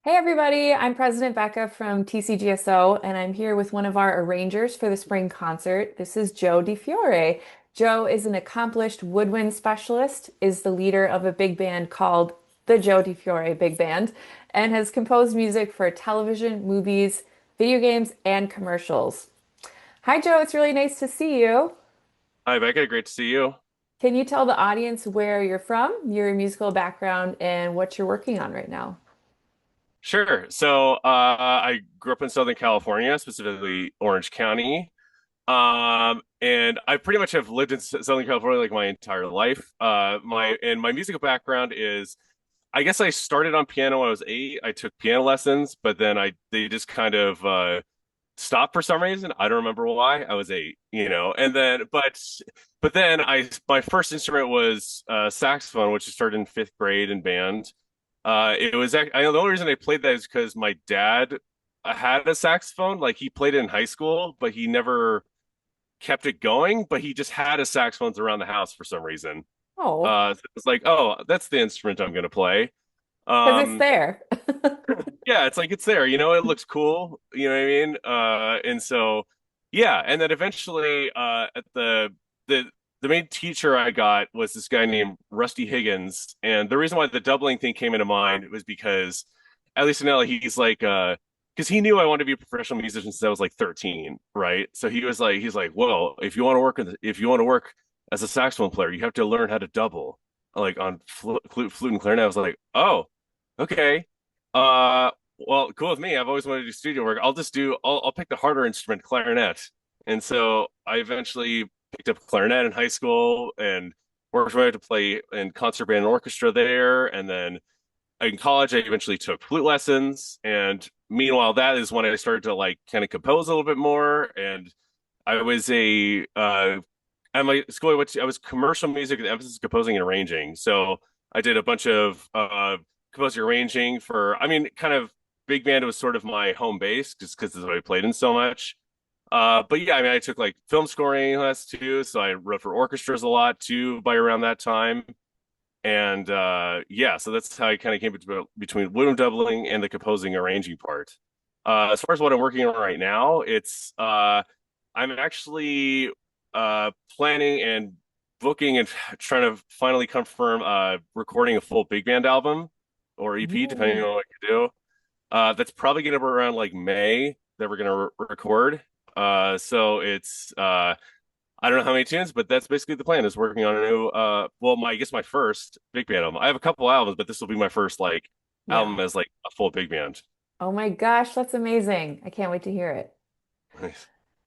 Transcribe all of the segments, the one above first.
Hey everybody, I'm President Becca from TCGSO, and I'm here with one of our arrangers for the spring concert. This is Joe Di Fiore. Joe is an accomplished woodwind specialist, is the leader of a big band called the Joe Di Fiore Big Band, and has composed music for television, movies, video games, and commercials. Hi Joe, it's really nice to see you. Hi, Becca. Great to see you. Can you tell the audience where you're from, your musical background, and what you're working on right now? Sure. I grew up in Southern California, specifically Orange County. And I pretty much have lived in Southern California like my entire life. My musical background is, I guess I started on piano when I was 8. I took piano lessons, but then I they just kind of stopped for some reason. I don't remember why. I was 8, And then but then I my first instrument was saxophone, which I started in 5th grade in band. It was I know the only reason I played that is because my dad had a saxophone. Like he played it in high school, but he never kept it going. But he just had his saxophones around the house for some reason. Oh, So it's like, oh, that's the instrument I'm gonna play. because it's Um, there. yeah, it's like it's there, it looks cool, you know what I mean? And so yeah, and then eventually at the the main teacher I got was this guy named Rusty Higgins. And the reason why the doubling thing came into mind was because at least in LA, he's like because he knew I wanted to be a professional musician since I was like 13, right? So he's like, well, if you want to work as a saxophone player, you have to learn how to double like on flute and clarinet. I was like, oh, okay. Uh, well, cool with me. I've always wanted to do studio work. I'll pick the harder instrument, clarinet. And so I eventually picked up clarinet in high school and worked my way to play in concert band and orchestra there. And then in college, I eventually took flute lessons. And meanwhile, that is when I started to like kind of compose a little bit more. And I was at my school, I was commercial music with emphasis composing and arranging. So I did a bunch of composing arranging for, I mean, kind of big band was sort of my home base just because this is what I played in so much. But yeah, I mean, I took like film scoring lessons too. So I wrote for orchestras a lot too by around that time. And yeah, so that's how I kind of came between woodwind doubling and the composing arranging part. As far as what I'm working on right now, it's I'm actually planning and booking and trying to finally confirm recording a full big band album or EP, depending Ooh. on what you do. That's probably going to be around like May that we're going to record. So it's I don't know how many tunes, but that's basically the plan is working on a new well, my I guess my first big band album. I have a couple albums, but this will be my first like Yeah. album as like a full big band. Oh my gosh, that's amazing. I can't wait to hear it.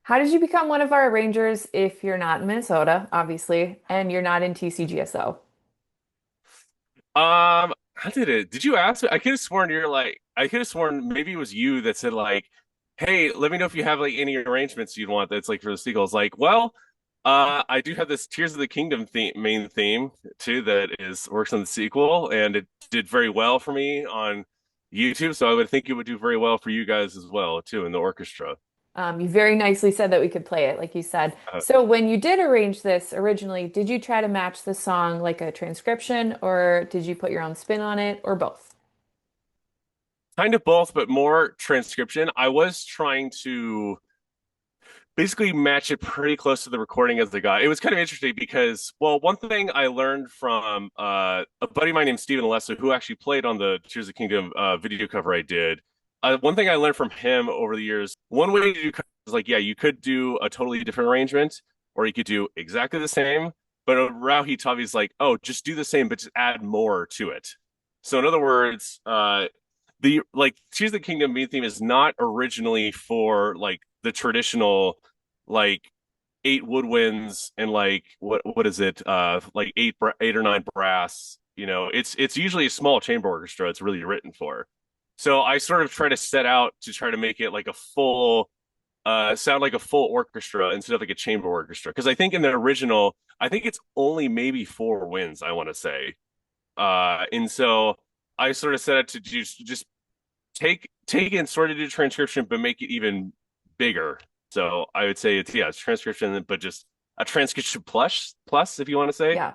How did you become one of our arrangers if you're not in Minnesota, obviously, and you're not in TCGSO? How did you ask me? I could have sworn I could have sworn maybe it was you that said like, "Hey, let me know if you have like any arrangements you'd want that's like for the sequel." It's like, well, I do have this Tears of the Kingdom main theme too that is works on the sequel, and it did very well for me on YouTube. So I would think it would do very well for you guys as well too in the orchestra. You very nicely said that we could play it, like you said. Uh, So when you did arrange this originally, did you try to match the song like a transcription, or did you put your own spin on it, or both? Kind of both, but more transcription. I was trying to basically match it pretty close to the recording as they got. It was kind of interesting because, well, one thing I learned from a buddy of mine named Stephen Lessa, who actually played on the Tears of the Kingdom video cover I did. One thing I learned from him over the years, one way to do is like, yeah, you could do a totally different arrangement, or you could do exactly the same. But Rao he taught me is like, oh, just do the same, but just add more to it. So in other words, the like Tears of the Kingdom main theme is not originally for like the traditional like 8 woodwinds and like what is it like eight or nine brass. It's usually a small chamber orchestra it's really written for. So I sort of try to set out to try to make it like a full sound like a full orchestra instead of like a chamber orchestra, because I think in the original I think it's only maybe 4 winds I want to say. And so I sort of set it to just take it and sort of do transcription, but make it even bigger. So I would say it's transcription, but just a transcription plus if you want to say. Yeah,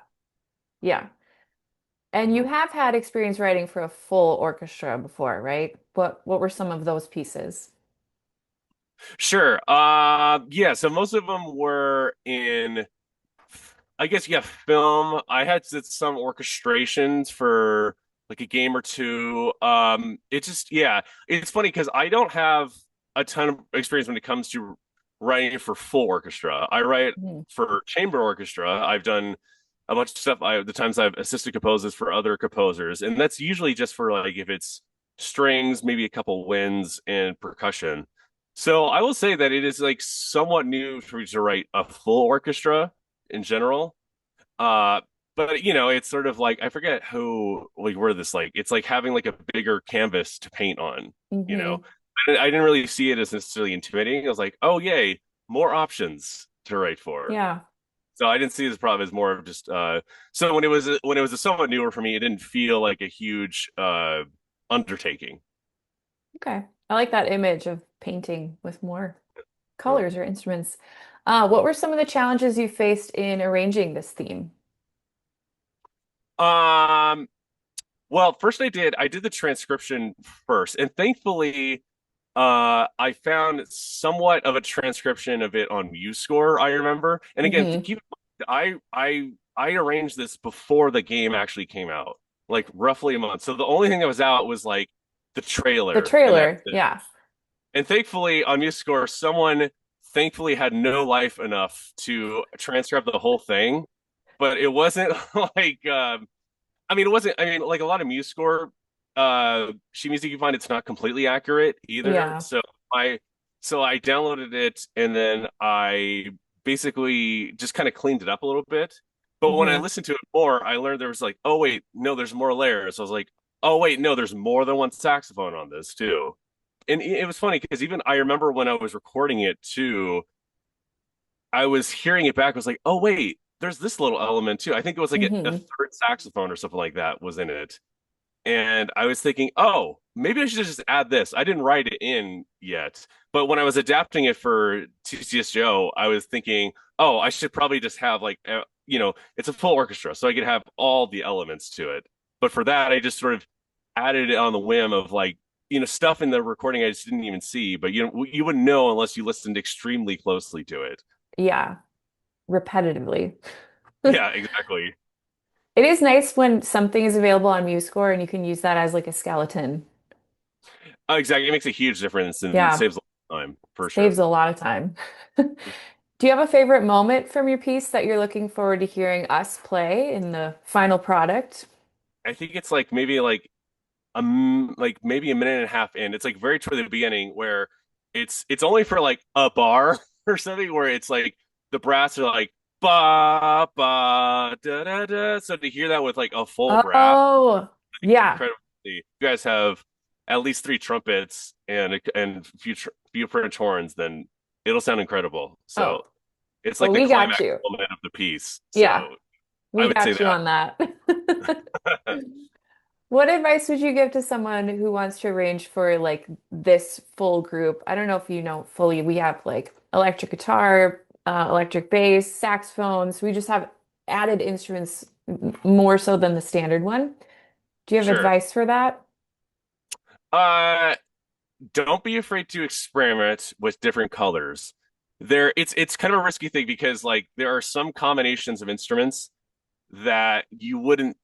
yeah. And you have had experience writing for a full orchestra before, right? What were some of those pieces? Sure. Yeah, so most of them were in, I guess, yeah, film. I had some orchestrations for like a game or two. It just, yeah, it's funny because I don't have a ton of experience when it comes to writing for full orchestra. I write Mhm. for chamber orchestra. I've done a bunch of stuff. The times I've assisted composers for other composers, and that's usually just for like if it's strings, maybe a couple winds and percussion. So I will say that it is like somewhat new for me to write a full orchestra in general. Uh, but it's sort of like I forget who like where this like it's like having like a bigger canvas to paint on, you know. Hmm. I didn't really see it as necessarily intimidating. I was like, oh yay, more options to write for. Yeah. So I didn't see this problem as more of just so when it was a somewhat newer for me, it didn't feel like a huge undertaking. Okay. I like that image of painting with more Yeah. colors or instruments. What were some of the challenges you faced in arranging this theme? Um, well, first I did the transcription first, and thankfully I found somewhat of a transcription of it on MuseScore, I remember. And again, Hmm. keep in mind, I arranged this before the game actually came out, like roughly a month. So the only thing that was out was like the The trailer, and that's trailer, it. yeah. And thankfully on MuseScore, someone thankfully had no life enough to transcribe the whole thing. But it wasn't like I mean, it wasn't. I mean, like a lot of MuseScore, sheet music you find it's not completely accurate either. Yeah. I, so I downloaded it and then I basically just kind of cleaned it up a little bit. But when I Hmm. listened to it more, I learned there was like, oh wait, no, there's more layers. I was like, oh wait, no, there's more than one saxophone on this too. And it was funny because even I remember when I was recording it too, I was hearing it back. I was like, oh wait, there's this little element too. I think it was like a Hmm. third saxophone or something like that was in it. And I was thinking, oh, maybe I should just add this. I didn't write it in yet, but when I was adapting it for TCGSO, I was thinking, oh, I should probably just have like, it's a full orchestra, so I could have all the elements to it. But for that, I just sort of added it on the whim of like, stuff in the recording I just didn't even see, but you wouldn't know unless you listened extremely closely to it. Yeah. Repetitively. Yeah, exactly. It is nice when something is available on MuseScore and you can use that as like a skeleton. Exactly. It makes a huge difference and Yeah, saves a lot of time for saves sure. a lot of time. Do you have a favorite moment from your piece that you're looking forward to hearing us play in the final product? I think it's like maybe like maybe a minute and a half in. It's like very toward the beginning where it's only for like a bar or something where it's like the brass are like ba ba da da da. So to hear that with like a full brass, Oh, like yeah. incredibly. You guys have at least three trumpets and few French horns, then it'll sound incredible. Oh, So it's well, like the we got climax you. moment of the piece. Yeah, So I we would say got you on that. that. What advice would you give to someone who wants to arrange for like this full group? I don't know if you know fully, we have like electric guitar, electric bass, saxophones. We just have added instruments more so than the standard one. Do you have Sure. advice for that? Uh, don't be afraid to experiment with different colors. It's kind of a risky thing because like there are some combinations of instruments that you wouldn't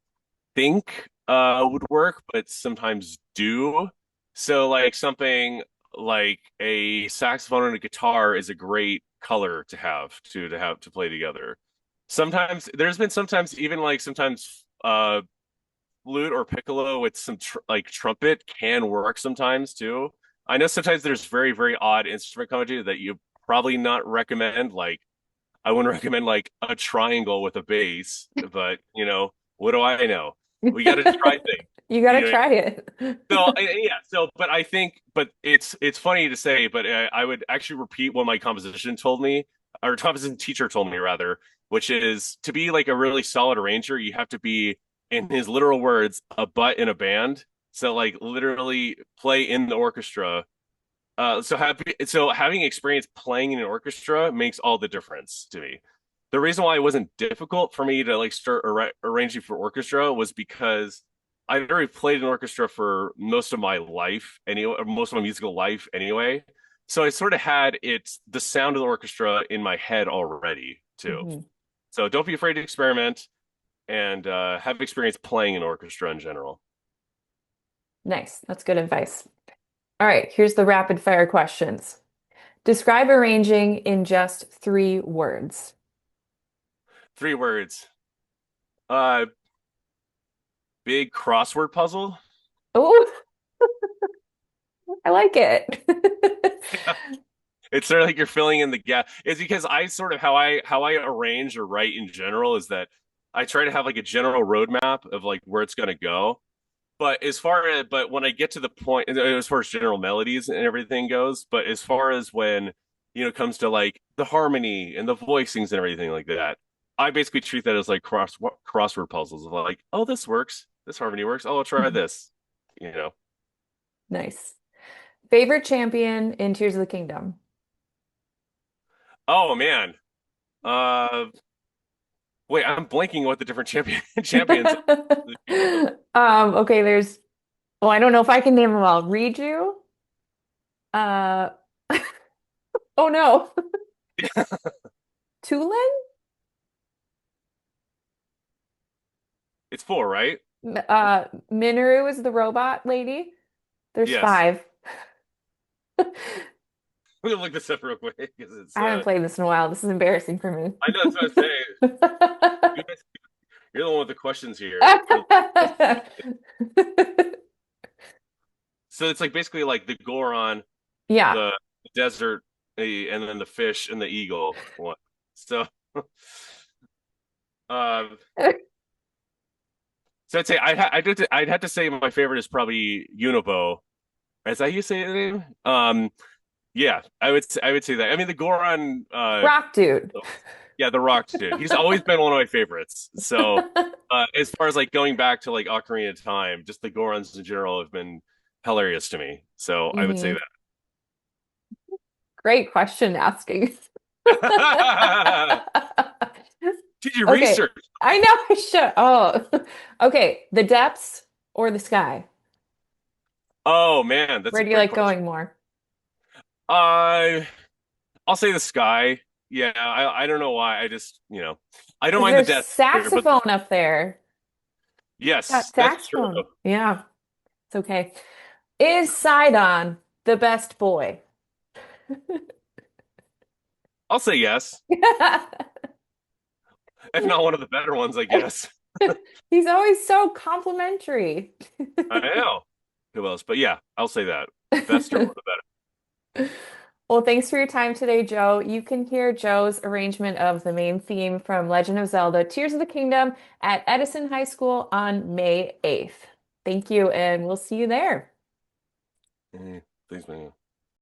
think would work, but sometimes do. So like something like a saxophone and a guitar is a great color to have to play together. Sometimes there's been sometimes even like sometimes flute or piccolo with some like trumpet can work sometimes too. I know sometimes there's very odd instrument combinations that you probably not recommend. Like I wouldn't recommend like a triangle with a bass, but what do I know? We got to try things. You got to You know, try it. so yeah, but I think, but it's funny to say, but I would actually repeat what my composition told me, or composition teacher told me rather, which is to be like a really solid arranger, you have to be, in his literal words, a butt in a band. So like literally play in the orchestra. So having experience playing in an orchestra makes all the difference to me. The reason why it wasn't difficult for me to like start arranging for orchestra was because I'd already played an orchestra for most of my life anyway, or most of my musical life anyway. So I sort of had the sound of the orchestra in my head already too. Hmm. So don't be afraid to experiment and have experience playing an orchestra in general. Nice. That's good advice. All right, here's the rapid fire questions. Describe arranging in just 3 words. 3 words. Uh, big crossword puzzle. Oh, I like it. It's sort of like you're filling in the gap. It's because I sort of how I arrange or write in general is that I try to have like a general roadmap of like where it's going to go. But when I get to the point, as far as general melodies and everything goes, but as far as when it comes to like the harmony and the voicings and everything like that, I basically treat that as like crossword puzzles of like, oh, this works, this harmony works. Oh, I'll try this. You know. Nice. Favorite champion in Tears of the Kingdom? Oh man. Uh, wait, I'm blanking what the different champions of the kingdom. Okay, well, I don't know if I can name them all. Riju? Uh, oh no. Tulin? It's four, right? Minoru is the robot lady. There's Yes. 5. I'm gonna look this up real quick because it's I haven't played this in a while. This is embarrassing for me. I know that's what I was saying. You're the one with the questions here. So it's like basically like the Goron, Yeah. the desert, and then the fish and the eagle one. So, uh, so I'd say I'd have to say my favorite is probably Unibo. Is that how you say the name? Yeah, I would say that. I mean, the Goron, Rock dude. yeah, the Rock dude. He's always been one of my favorites. So, as far as like going back to like Ocarina of Time, just the Gorons in general have been hilarious to me. So I would say Hmm. Great question asking. that. Did you Okay. research? I know I should. Oh, okay. The depths or the sky? Oh man, that's Where a do you great like question. going more? Uh, I'll say the sky. Yeah, I don't know why. I don't Because mind the there's death here, but saxophone up there. Got yes, that's true. saxophone. Yeah, it's okay. Is Sidon the best boy? I'll say yes, if not one of the better ones, I guess. He's always so complimentary. I know. Who else? But yeah, I'll say that. Best or one of the better. Well, thanks for your time today, Joe. You can hear Joe's arrangement of the main theme from Legend of Zelda, Tears of the Kingdom at Edison High School on May 8th. Thank you, and we'll see you there. Thanks, man.